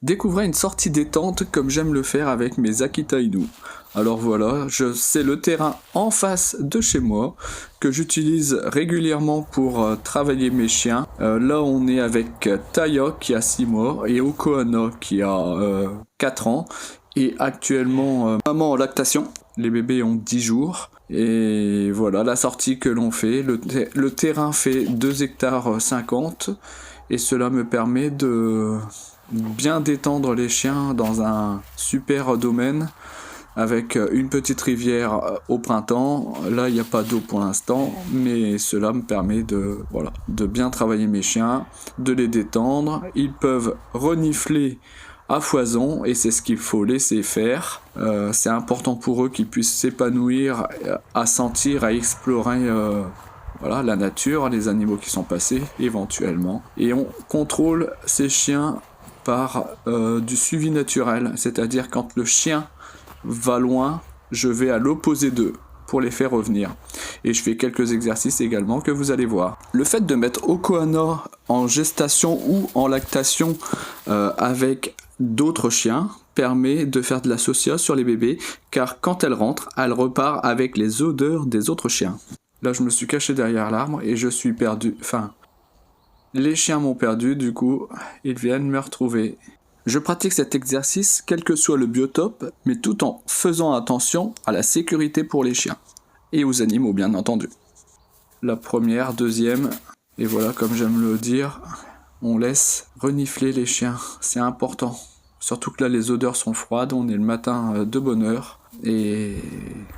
Découvrez une sortie détente comme j'aime le faire avec mes Akita Inu. Alors voilà, c'est le terrain en face de chez moi que j'utilise régulièrement pour travailler mes chiens. Là on est avec Taya qui a 6 mois et Okohana qui a 4 ans. Et actuellement maman en lactation, les bébés ont 10 jours. Et voilà la sortie que l'on fait. Le terrain fait 2 hectares 50 et cela me permet de bien détendre les chiens dans un super domaine avec une petite rivière au printemps. Là il n'y a pas d'eau pour l'instant, mais cela me permet de bien travailler mes chiens, de les détendre. Ils peuvent renifler à foison et c'est ce qu'il faut laisser faire. C'est important pour eux qu'ils puissent s'épanouir, à sentir, à explorer la nature, les animaux qui sont passés éventuellement. Et on contrôle ces chiens par du suivi naturel, c'est-à-dire quand le chien va loin, je vais à l'opposé d'eux pour les faire revenir. Et je fais quelques exercices également que vous allez voir. Le fait de mettre Okohana en gestation ou en lactation avec d'autres chiens permet de faire de la socia sur les bébés, car quand elle rentre, elle repart avec les odeurs des autres chiens. Là je me suis caché derrière l'arbre et je suis perdu, les chiens m'ont perdu, du coup, ils viennent me retrouver. Je pratique cet exercice quel que soit le biotope, mais tout en faisant attention à la sécurité pour les chiens. Et aux animaux, bien entendu. La première, deuxième, et voilà, comme j'aime le dire, on laisse renifler les chiens, c'est important. Surtout que là, les odeurs sont froides, on est le matin de bonne heure. Et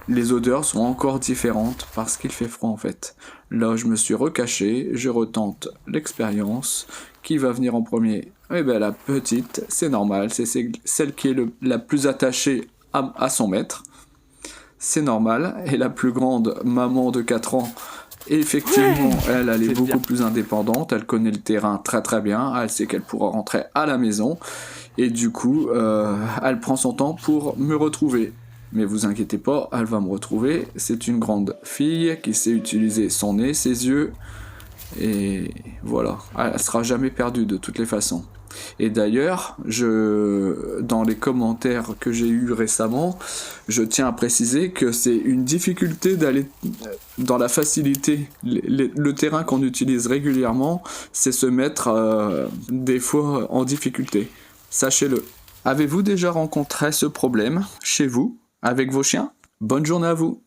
les odeurs sont encore différentes parce qu'il fait froid en fait. Là je me suis recaché, je retente l'expérience. Qui va venir en premier? Eh ben la petite, c'est normal, c'est celle qui est la plus attachée à son maître. C'est normal. Et la plus grande, maman de 4 ans, effectivement, elle est beaucoup plus indépendante, elle connaît le terrain très très bien, elle sait qu'elle pourra rentrer à la maison. Et du coup, elle prend son temps pour me retrouver. Mais vous inquiétez pas, elle va me retrouver. C'est une grande fille qui sait utiliser son nez, ses yeux. Et voilà, elle sera jamais perdue de toutes les façons. Et d'ailleurs, dans les commentaires que j'ai eus récemment, je tiens à préciser que c'est une difficulté d'aller dans la facilité. Le terrain qu'on utilise régulièrement, c'est se mettre des fois en difficulté. Sachez-le. Avez-vous déjà rencontré ce problème chez vous, avec vos chiens? Bonne journée à vous!